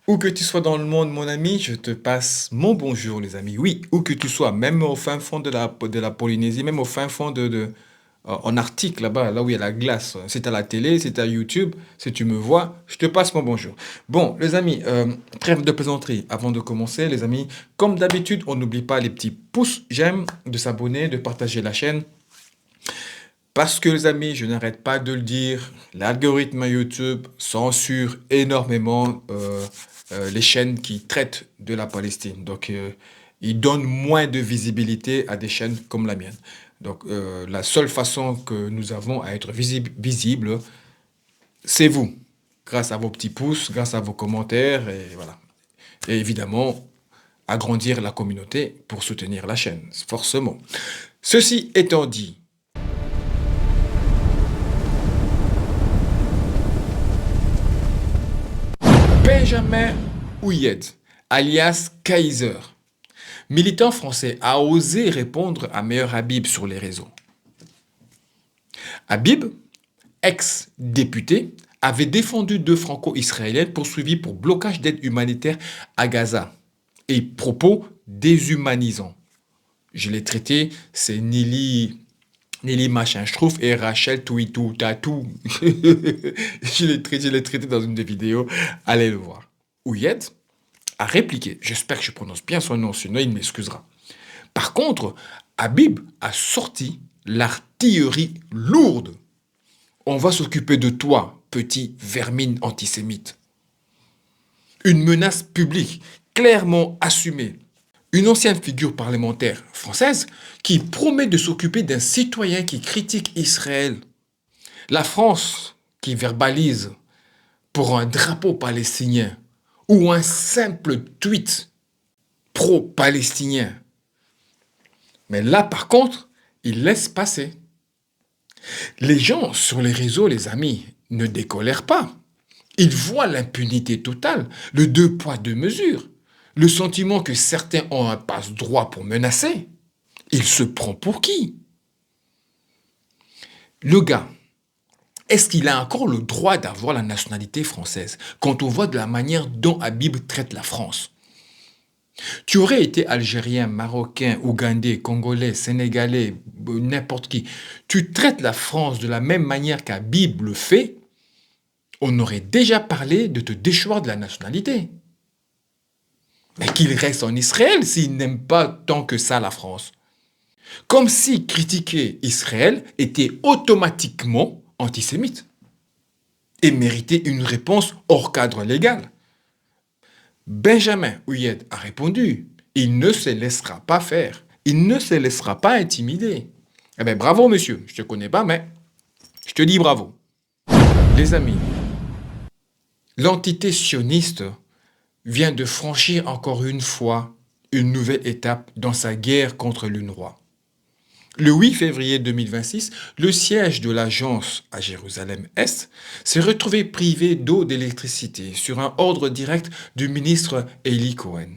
Où que tu sois dans le monde, mon ami, je te passe mon bonjour, les amis. Oui, où que tu sois, même au fin fond de la Polynésie, même au fin fond en Arctique, là-bas, là où il y a la glace. C'est à la télé, c'est à YouTube, si tu me vois, je te passe mon bonjour. Bon, les amis, trêve de plaisanterie. Avant de commencer, les amis, comme d'habitude, on n'oublie pas les petits pouces j'aime, de s'abonner, de partager la chaîne. Parce que les amis, je n'arrête pas de le dire, l'algorithme YouTube censure énormément les chaînes qui traitent de la Palestine. Donc, il donne moins de visibilité à des chaînes comme la mienne. Donc, la seule façon que nous avons à être visible, c'est vous. Grâce à vos petits pouces, grâce à vos commentaires, et voilà. Et évidemment, agrandir la communauté pour soutenir la chaîne, forcément. Ceci étant dit, Benjamin Houyed, alias Kaiser, militant français, a osé répondre à Meilleur Habib sur les réseaux. Habib, ex-député, avait défendu deux franco-israéliennes poursuivis pour blocage d'aide humanitaire à Gaza et propos déshumanisants. Je l'ai traité, c'est Nelly Machin trouve et Rachel Touitou Tatou. Je l'ai traité dans une des vidéos, allez le voir. Ouyed a répliqué, j'espère que je prononce bien son nom, sinon il m'excusera. Par contre, Habib a sorti l'artillerie lourde. On va s'occuper de toi, petit vermine antisémite. Une menace publique, clairement assumée. Une ancienne figure parlementaire française qui promet de s'occuper d'un citoyen qui critique Israël. La France qui verbalise pour un drapeau palestinien ou un simple tweet pro-palestinien. Mais là, par contre, il laisse passer. Les gens sur les réseaux, les amis, ne décolèrent pas. Ils voient l'impunité totale, le deux poids, deux mesures, le sentiment que certains ont un passe-droit pour menacer. Il se prend pour qui? Le gars, est-ce qu'il a encore le droit d'avoir la nationalité française quand on voit de la manière dont Habib traite la France? Tu aurais été algérien, marocain, ougandais, congolais, sénégalais, n'importe qui. Tu traites la France de la même manière qu'Habib le fait, on aurait déjà parlé de te déchoir de la nationalité. Mais qu'il reste en Israël s'il n'aime pas tant que ça la France. Comme si critiquer Israël était automatiquement antisémite et méritait une réponse hors cadre légal. Benjamin Houyed a répondu, il ne se laissera pas faire, il ne se laissera pas intimider. Eh bien bravo monsieur, je te connais pas mais je te dis bravo. Les amis, l'entité sioniste vient de franchir encore une fois une nouvelle étape dans sa guerre contre l'UNRWA. Le 8 février 2026, le siège de l'agence à Jérusalem-Est s'est retrouvé privé d'eau d'électricité sur un ordre direct du ministre Eli Cohen.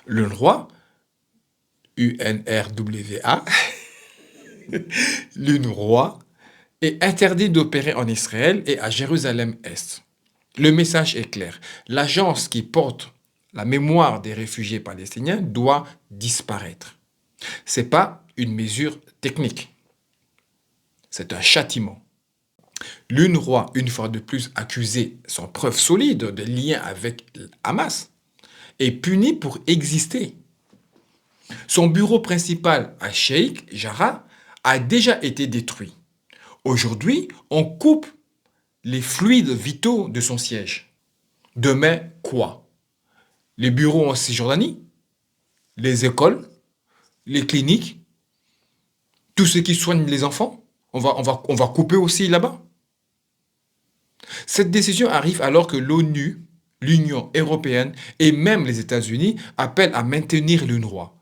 L'UNRWA, UNRWA, l'UNRWA est interdit d'opérer en Israël et à Jérusalem-Est. Le message est clair. L'agence qui porte la mémoire des réfugiés palestiniens doit disparaître. Ce n'est pas une mesure technique. C'est un châtiment. L'UNRWA, une fois de plus accusée sans preuve solide de lien avec Hamas, est punie pour exister. Son bureau principal à Sheikh Jarrah a déjà été détruit. Aujourd'hui, on coupe les fluides vitaux de son siège. Demain, quoi? Les bureaux en Cisjordanie? Les écoles? Les cliniques? Tout ce qui soigne les enfants? On va couper aussi là-bas? Cette décision arrive alors que l'ONU, l'Union européenne et même les États-Unis appellent à maintenir l'UNRWA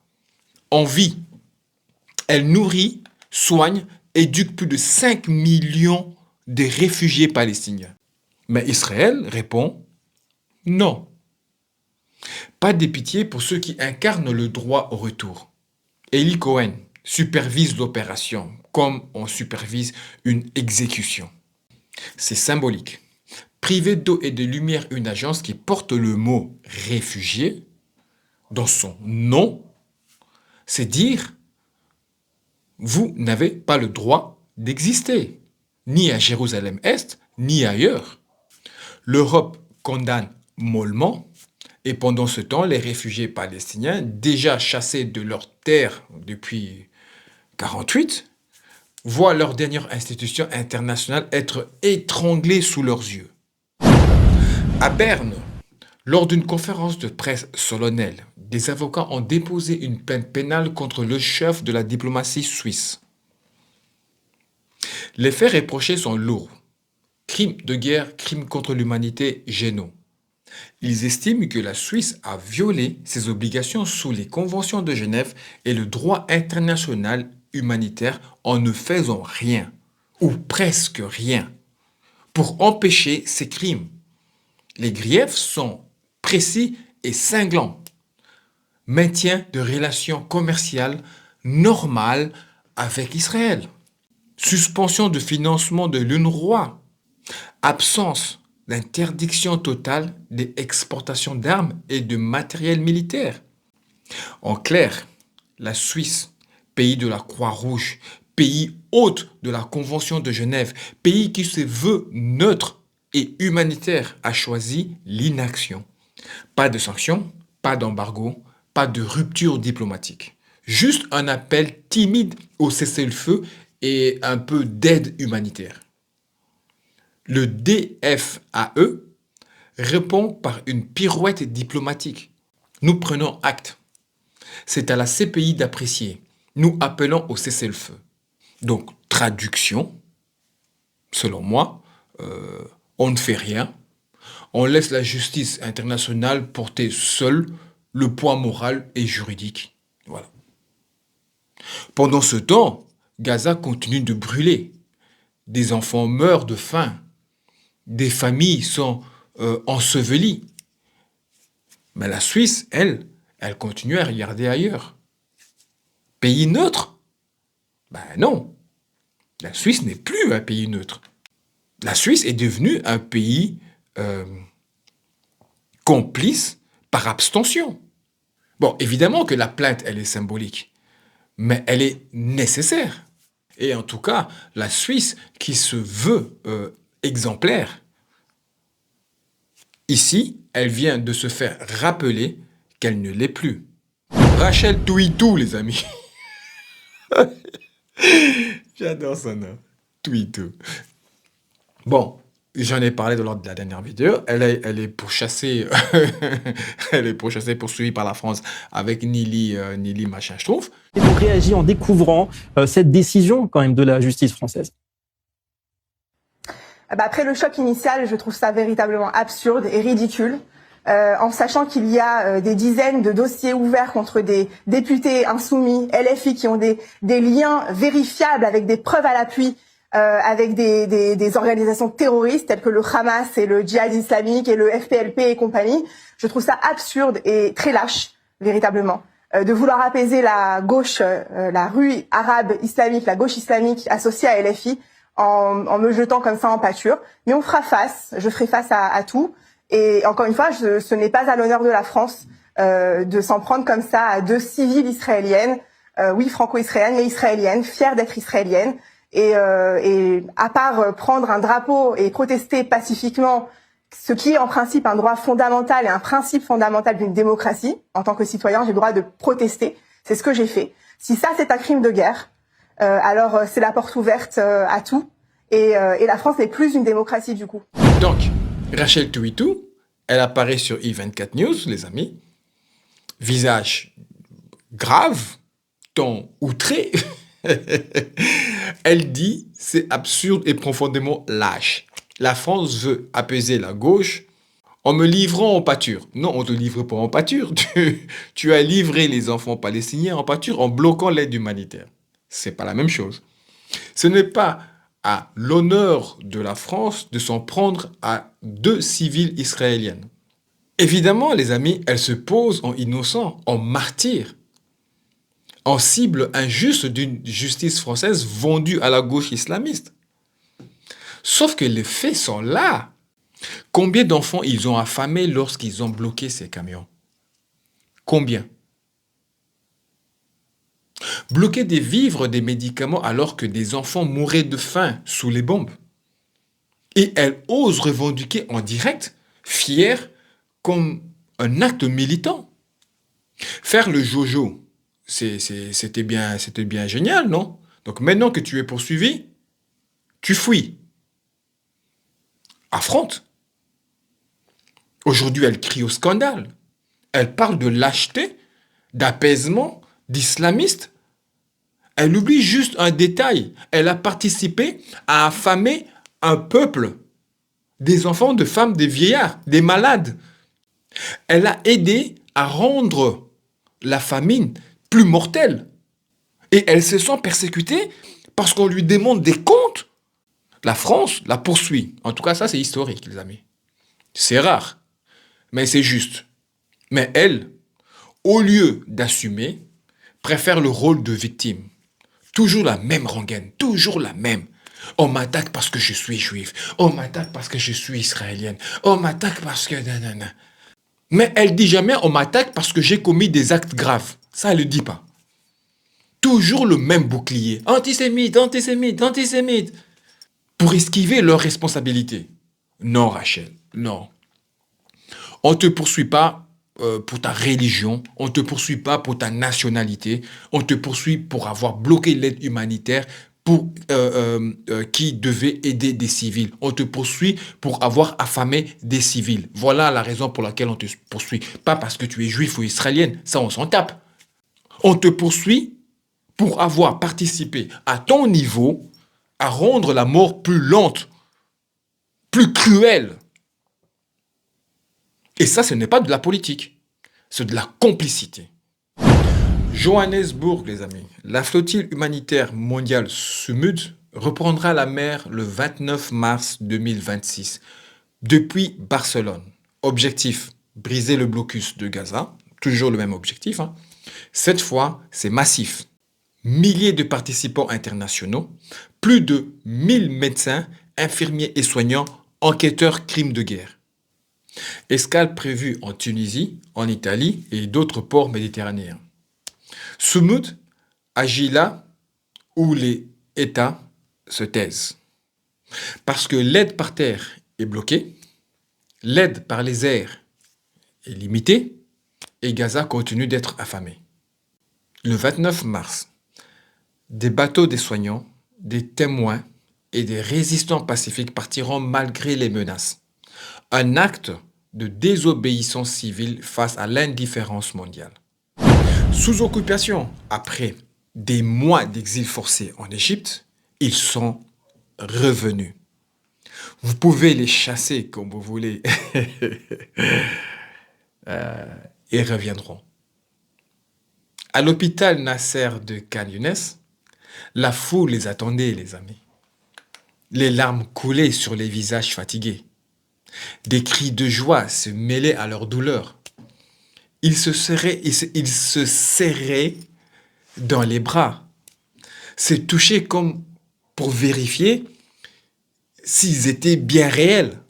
en vie. Elle nourrit, soigne, éduque plus de 5 millions de réfugiés palestiniens. Mais Israël répond non. Pas de pitié pour ceux qui incarnent le droit au retour. Eli Cohen supervise l'opération comme on supervise une exécution. C'est symbolique. priver d'eau et de lumière une agence qui porte le mot réfugié dans son nom, c'est dire vous n'avez pas le droit d'exister, ni à Jérusalem-Est, ni ailleurs. L'Europe condamne mollement, et pendant ce temps, les réfugiés palestiniens, déjà chassés de leur terre depuis 1948, voient leur dernière institution internationale être étranglée sous leurs yeux. À Berne, lors d'une conférence de presse solennelle, des avocats ont déposé une plainte pénale contre le chef de la diplomatie suisse. Les faits reprochés sont lourds. Crimes de guerre, crimes contre l'humanité généraux. Ils estiment que la Suisse a violé ses obligations sous les conventions de Genève et le droit international humanitaire en ne faisant rien, ou presque rien, pour empêcher ces crimes. Les griefs sont précis et cinglants. Maintien de relations commerciales normales avec Israël. Suspension de financement de l'UNRWA. Absence d'interdiction totale des exportations d'armes et de matériel militaire. En clair, la Suisse, pays de la Croix-Rouge, pays hôte de la Convention de Genève, pays qui se veut neutre et humanitaire, a choisi l'inaction. Pas de sanctions, pas d'embargo, pas de rupture diplomatique. Juste un appel timide au cessez-le-feu et un peu d'aide humanitaire. Le DFAE répond par une pirouette diplomatique. Nous prenons acte. C'est à la CPI d'apprécier. Nous appelons au cessez-le-feu. Donc, traduction, selon moi, on ne fait rien. On laisse la justice internationale porter seule le poids moral et juridique. Voilà. Pendant ce temps, Gaza continue de brûler. Des enfants meurent de faim. Des familles sont ensevelies. Mais la Suisse, elle continue à regarder ailleurs. Pays neutre? Ben non. La Suisse n'est plus un pays neutre. La Suisse est devenue un pays complice par abstention. Bon, évidemment que la plainte, elle est symbolique, mais elle est nécessaire. Et en tout cas, la Suisse, qui se veut exemplaire, ici, elle vient de se faire rappeler qu'elle ne l'est plus. Rachel Touitou, les amis. J'adore son nom. Touitou. Bon, j'en ai parlé lors de la dernière vidéo. Elle est pourchassée, elle est pourchassée, poursuivie par la France avec Nili machin, je trouve. Et donc réagit en découvrant cette décision quand même de la justice française. Après le choc initial, je trouve ça véritablement absurde et ridicule, en sachant qu'il y a des dizaines de dossiers ouverts contre des députés insoumis, LFI, qui ont des liens vérifiables avec des preuves à l'appui, avec des organisations terroristes telles que le Hamas et le Djihad islamique et le FPLP et compagnie. Je trouve ça absurde et très lâche, véritablement, de vouloir apaiser la gauche, la rue arabe islamique, la gauche islamique associée à LFI, en me jetant comme ça en pâture. Mais on fera face, je ferai face à tout. Et encore une fois, ce n'est pas à l'honneur de la France de s'en prendre comme ça à deux civiles israéliennes, oui franco-israéliennes, mais israéliennes, fières d'être israéliennes. Et à part prendre un drapeau et protester pacifiquement, ce qui est en principe un droit fondamental et un principe fondamental d'une démocratie, en tant que citoyen, j'ai le droit de protester. C'est ce que j'ai fait. Si ça, c'est un crime de guerre, alors c'est la porte ouverte à tout. Et la France n'est plus une démocratie du coup. Donc, Rachel Touitou, elle apparaît sur i24 News, les amis. Visage grave, ton outré. Elle dit, c'est absurde et profondément lâche. La France veut apaiser la gauche en me livrant en pâture. Non, on ne te livre pas en pâture. Tu as livré les enfants palestiniens en pâture en bloquant l'aide humanitaire. C'est pas la même chose. Ce n'est pas à l'honneur de la France de s'en prendre à deux civiles israéliennes. Évidemment, les amis, elle se pose en innocent, en martyr, en cible injuste d'une justice française vendue à la gauche islamiste. Sauf que les faits sont là. Combien d'enfants ils ont affamés lorsqu'ils ont bloqué ces camions? Combien? Bloquer des vivres, des médicaments alors que des enfants mouraient de faim sous les bombes. Et elle ose revendiquer en direct, fière, comme un acte militant. Faire le jojo, c'était bien génial, non? Donc maintenant que tu es poursuivi, tu fuis. Affronte. Aujourd'hui, elle crie au scandale. Elle parle de lâcheté, d'apaisement, d'islamiste. Elle oublie juste un détail. Elle a participé à affamer un peuple, des enfants, de femmes, des vieillards, des malades. Elle a aidé à rendre la famine plus mortelle. Et elle se sent persécutée parce qu'on lui demande des comptes. La France la poursuit. En tout cas, ça, c'est historique, les amis. C'est rare, mais c'est juste. Mais elle, au lieu d'assumer, préfère le rôle de victime. Toujours la même rengaine, toujours la même. On m'attaque parce que je suis juif. On m'attaque parce que je suis israélienne. On m'attaque parce que... nanana. Mais elle dit jamais on m'attaque parce que j'ai commis des actes graves. Ça, elle ne le dit pas. Toujours le même bouclier. Antisémite, antisémite, antisémite. Pour esquiver leurs responsabilités. Non, Rachel, non. On ne te poursuit pas pour ta religion, on ne te poursuit pas pour ta nationalité, on te poursuit pour avoir bloqué l'aide humanitaire qui devait aider des civils. On te poursuit pour avoir affamé des civils. Voilà la raison pour laquelle on te poursuit. Pas parce que tu es juif ou israélienne, ça on s'en tape. On te poursuit pour avoir participé à ton niveau à rendre la mort plus lente, plus cruelle. Et ça, ce n'est pas de la politique, c'est de la complicité. Johannesburg, les amis. La flottille humanitaire mondiale SUMUD reprendra la mer le 29 mars 2026 depuis Barcelone. Objectif, briser le blocus de Gaza. Toujours le même objectif, hein. Cette fois, c'est massif. Milliers de participants internationaux, plus de 1000 médecins, infirmiers et soignants, enquêteurs crimes de guerre. Escale prévue en Tunisie, en Italie et d'autres ports méditerranéens. SUMUD agit là où les États se taisent. Parce que l'aide par terre est bloquée, l'aide par les airs est limitée et Gaza continue d'être affamée. Le 29 mars, des bateaux des soignants, des témoins et des résistants pacifiques partiront malgré les menaces. Un acte de désobéissance civile face à l'indifférence mondiale. Sous occupation, après des mois d'exil forcé en Égypte, ils sont revenus. Vous pouvez les chasser comme vous voulez. Ils reviendront. À l'hôpital Nasser de Khan Younes, la foule les attendait, les amis. Les larmes coulaient sur les visages fatigués. Des cris de joie se mêlaient à leur douleur. Ils se serraient dans les bras, se touchaient comme pour vérifier s'ils étaient bien réels.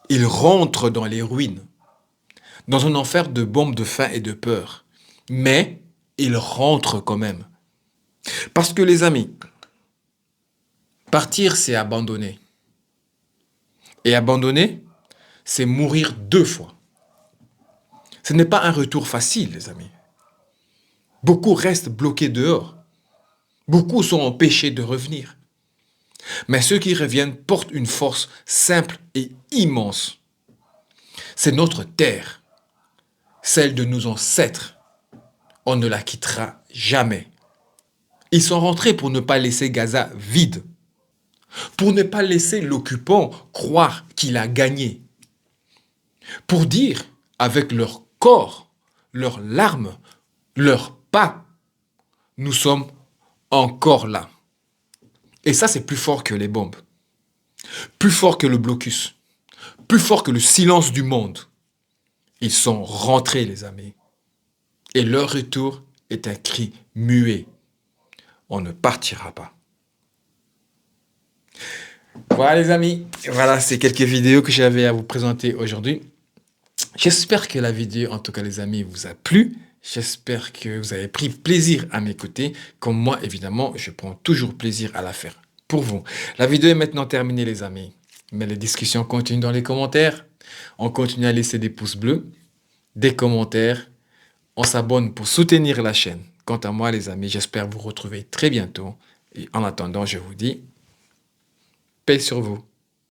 Ils rentrent dans les ruines, dans un enfer de bombes de faim et de peur. Mais ils rentrent quand même. Parce que les amis, partir c'est abandonner. Et abandonner, c'est mourir 2 fois. Ce n'est pas un retour facile, les amis. Beaucoup restent bloqués dehors. Beaucoup sont empêchés de revenir. Mais ceux qui reviennent portent une force simple et immense. C'est notre terre, celle de nos ancêtres. On ne la quittera jamais. Ils sont rentrés pour ne pas laisser Gaza vide, pour ne pas laisser l'occupant croire qu'il a gagné, pour dire avec leur corps, leurs larmes, leurs pas, nous sommes encore là. Et ça, c'est plus fort que les bombes, plus fort que le blocus, plus fort que le silence du monde. Ils sont rentrés, les amis. Et leur retour est un cri muet. On ne partira pas. Voilà les amis, voilà c'est quelques vidéos que j'avais à vous présenter aujourd'hui. J'espère que la vidéo, en tout cas les amis, vous a plu. J'espère que vous avez pris plaisir à m'écouter. Comme moi, évidemment, je prends toujours plaisir à la faire pour vous. La vidéo est maintenant terminée les amis. Mais les discussions continuent dans les commentaires. On continue à laisser des pouces bleus, des commentaires. On s'abonne pour soutenir la chaîne. Quant à moi les amis, j'espère vous retrouver très bientôt. Et en attendant, je vous dis paix sur vous.